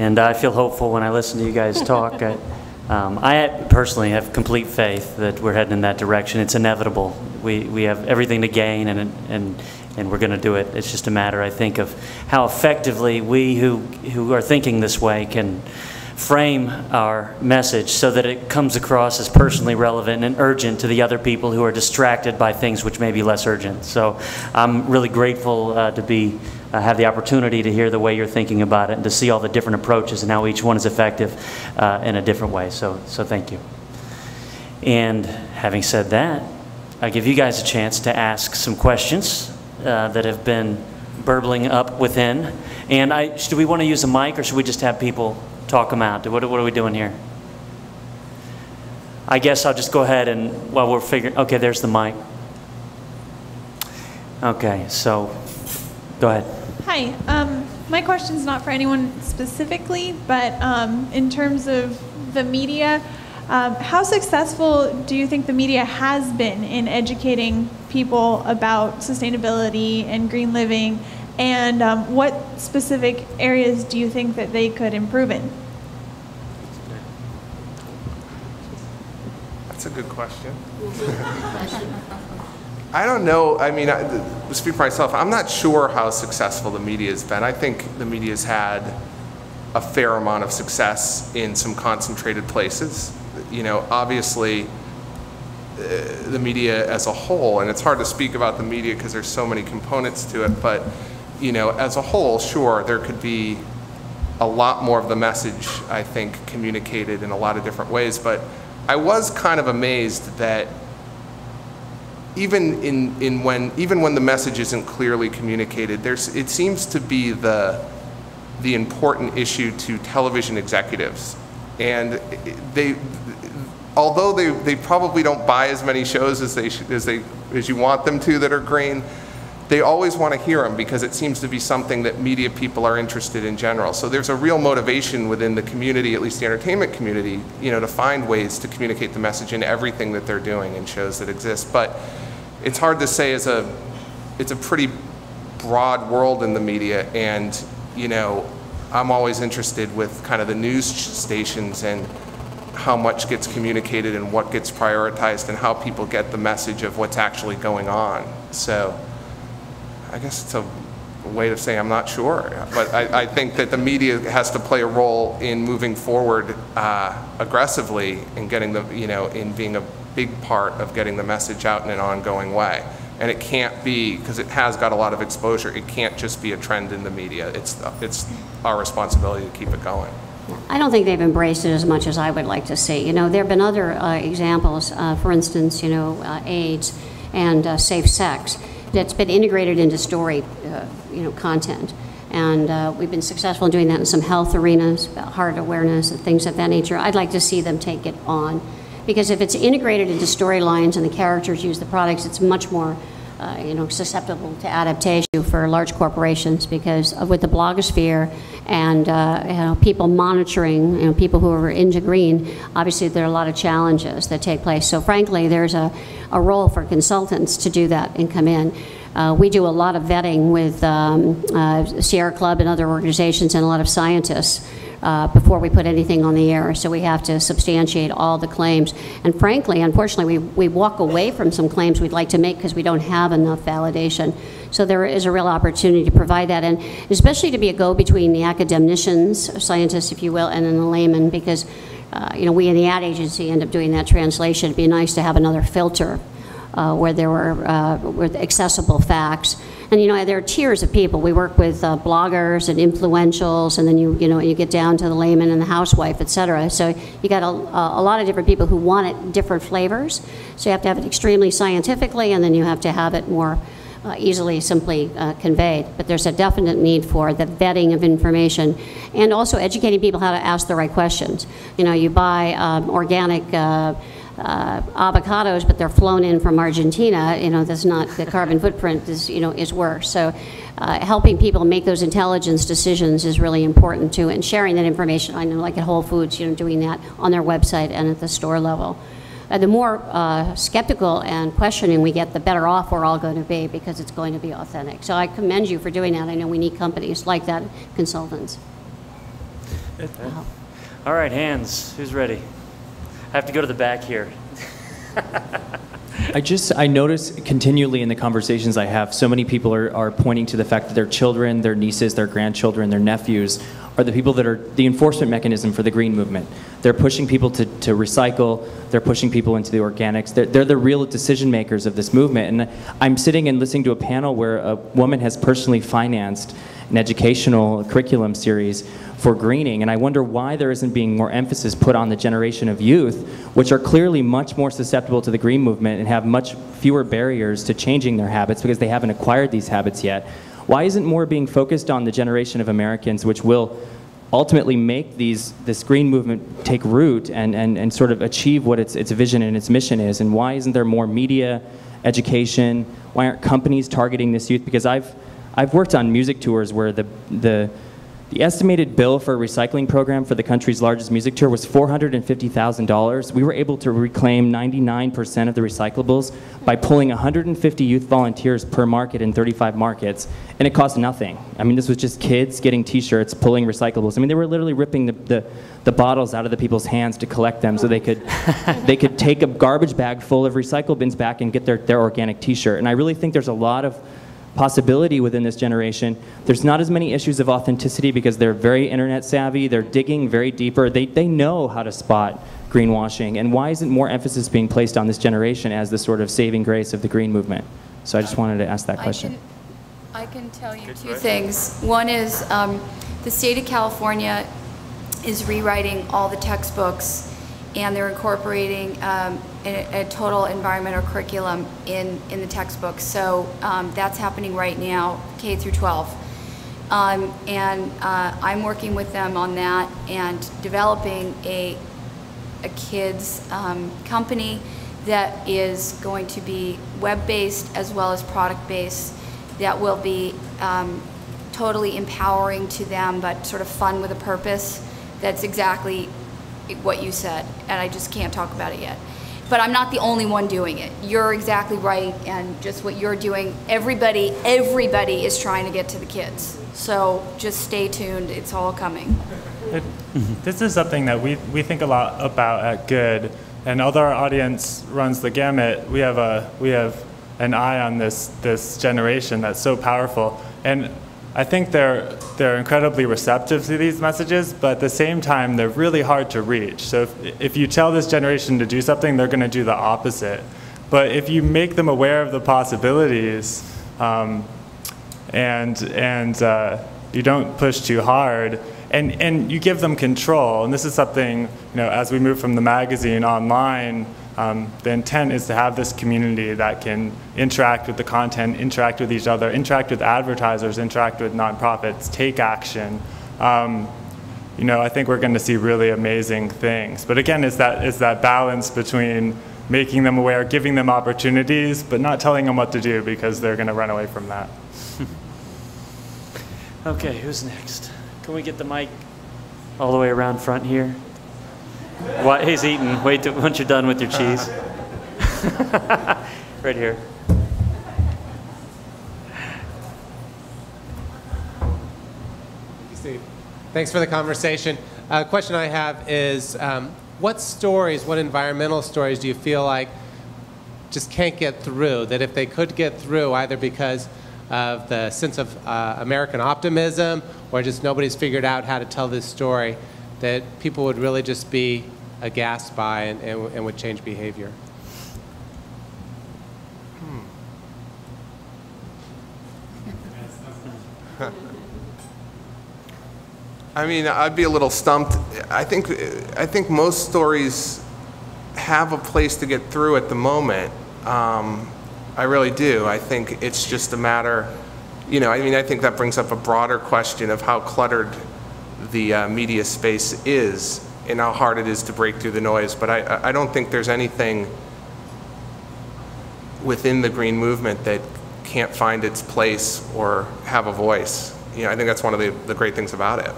And I feel hopeful when I listen to you guys talk. I personally have complete faith that we're heading in that direction. It's inevitable. We have everything to gain, and we're going to do it. It's just a matter, I think, of how effectively we who are thinking this way can frame our message so that it comes across as personally relevant and urgent to the other people who are distracted by things which may be less urgent. So I'm really grateful to have the opportunity to hear the way you're thinking about it and to see all the different approaches and how each one is effective in a different way. So thank you. And having said that, I give you guys a chance to ask some questions that have been burbling up within. And do we want to use a mic, or should we just have people talk them out? What are we doing here? I guess I'll just go ahead and, while we're figuring, okay, there's the mic. Okay, so go ahead. Hi, my question's not for anyone specifically, but in terms of the media, how successful do you think the media has been in educating people about sustainability and green living, and what specific areas do you think that they could improve in? That's a good question. I don't know. I mean, to speak for myself, I'm not sure how successful the media has been. I think the media has had a fair amount of success in some concentrated places. You know, obviously, the media as a whole, and it's hard to speak about the media because there's so many components to it, but, you know, as a whole, sure, there could be a lot more of the message, I think, communicated in a lot of different ways. But I was kind of amazed that even when the message isn't clearly communicated, it seems to be the important issue to television executives, and although they probably don't buy as many shows as you want them to that are green, they always want to hear them because it seems to be something that media people are interested in general. So there's a real motivation within the community, at least the entertainment community, you know, to find ways to communicate the message in everything that they're doing in shows that exist. But it's hard to say it's a pretty broad world in the media, and, you know, I'm always interested with kind of the news stations and how much gets communicated and what gets prioritized and how people get the message of what's actually going on. So I guess it's a way of saying I'm not sure, but I think that the media has to play a role in moving forward aggressively in getting in being a big part of getting the message out in an ongoing way. And it can't be, because it has got a lot of exposure, it can't just be a trend in the media. It's our responsibility to keep it going. I don't think they've embraced it as much as I would like to see. You know, there have been other examples, for instance, you know, AIDS and safe sex, that's been integrated into story, content. And we've been successful in doing that in some health arenas, about heart awareness and things of that nature. I'd like to see them take it on, because if it's integrated into storylines and the characters use the products, it's much more susceptible to adaptation for large corporations, because with the blogosphere and people monitoring, people who are into green, obviously there are a lot of challenges that take place. So frankly, there's a role for consultants to do that and come in. We do a lot of vetting with Sierra Club and other organizations and a lot of scientists before we put anything on the air. So we have to substantiate all the claims. And frankly, unfortunately, we walk away from some claims we'd like to make because we don't have enough validation. So there is a real opportunity to provide that, and especially to be a go-between the academicians, scientists, if you will, and then the layman, because we in the ad agency end up doing that translation. It'd be nice to have another filter where there were accessible facts. And there are tiers of people. We work with bloggers and influentials, and then you get down to the layman and the housewife, et cetera. So you got a lot of different people who want it different flavors. So you have to have it extremely scientifically, and then you have to have it more easily, simply conveyed. But there's a definite need for the vetting of information, and also educating people how to ask the right questions. You buy organic avocados, but they're flown in from Argentina. That's not, the carbon footprint is worse. So helping people make those intelligence decisions is really important too, and sharing that information. I know, like at Whole Foods, doing that on their website and at the store level. The more skeptical and questioning we get, the better off we're all going to be, because it's going to be authentic. So I commend you for doing that. I know we need companies like that, consultants. All right, hands. Who's ready? I have to go to the back here. I notice continually in the conversations I have, so many people are pointing to the fact that their children, their nieces, their grandchildren, their nephews are the people that are the enforcement mechanism for the green movement. They're pushing people to recycle. They're pushing people into the organics. They're the real decision makers of this movement. And I'm sitting and listening to a panel where a woman has personally financed an educational curriculum series for greening, and I wonder why there isn't being more emphasis put on the generation of youth, which are clearly much more susceptible to the green movement and have much fewer barriers to changing their habits because they haven't acquired these habits yet. Why isn't more being focused on the generation of Americans which will ultimately make this green movement take root and sort of achieve what its vision and its mission is? And why isn't there more media, education? Why aren't companies targeting this youth? Because I've worked on music tours where the estimated bill for a recycling program for the country's largest music tour was $450,000. We were able to reclaim 99% of the recyclables by pulling 150 youth volunteers per market in 35 markets, and it cost nothing. I mean, this was just kids getting t-shirts, pulling recyclables. I mean, they were literally ripping the bottles out of the people's hands to collect them so they could take a garbage bag full of recycle bins back and get their organic t-shirt. And I really think there's a lot of possibility within this generation. There's not as many issues of authenticity because they're very internet savvy, they're digging very deeper, they know how to spot greenwashing. And why isn't more emphasis being placed on this generation as the sort of saving grace of the green movement? So I just wanted to ask that question. I can tell you two things. One is the state of California is rewriting all the textbooks, and they're incorporating a total environmental curriculum in the textbooks. So that's happening right now, K through 12. And I'm working with them on that and developing a kids company that is going to be web-based as well as product-based, that will be totally empowering to them, but sort of fun with a purpose. That's exactly what you said, and I just can't talk about it yet. But I'm not the only one doing it. You're exactly right, and just what you're doing, everybody is trying to get to the kids. So just stay tuned, it's all coming. This is something that we think a lot about at Good, and although our audience runs the gamut, we have an eye on this generation that's so powerful. And I think they're incredibly receptive to these messages, but at the same time, they're really hard to reach. So if you tell this generation to do something, they're going to do the opposite. But if you make them aware of the possibilities, and you don't push too hard, and you give them control, and this is something, as we move from the magazine online, the intent is to have this community that can interact with the content, interact with each other, interact with advertisers, interact with nonprofits, take action. I think we're going to see really amazing things. But again, it's that balance between making them aware, giving them opportunities, but not telling them what to do because they're going to run away from that. Okay, who's next? Can we get the mic all the way around front here? What, he's eating. Wait once you're done with your cheese. Right here. Steve. Thanks for the conversation. Question I have is, what environmental stories do you feel like just can't get through, that if they could get through, either because of the sense of American optimism or just nobody's figured out how to tell this story, that people would really just be aghast by and would change behavior? I mean, I'd be a little stumped. I think most stories have a place to get through at the moment. I really do. I think it's just a matter, I think that brings up a broader question of how cluttered the media space is and how hard it is to break through the noise. But I don't think there's anything within the green movement that can't find its place or have a voice. I think that's one of the great things about it.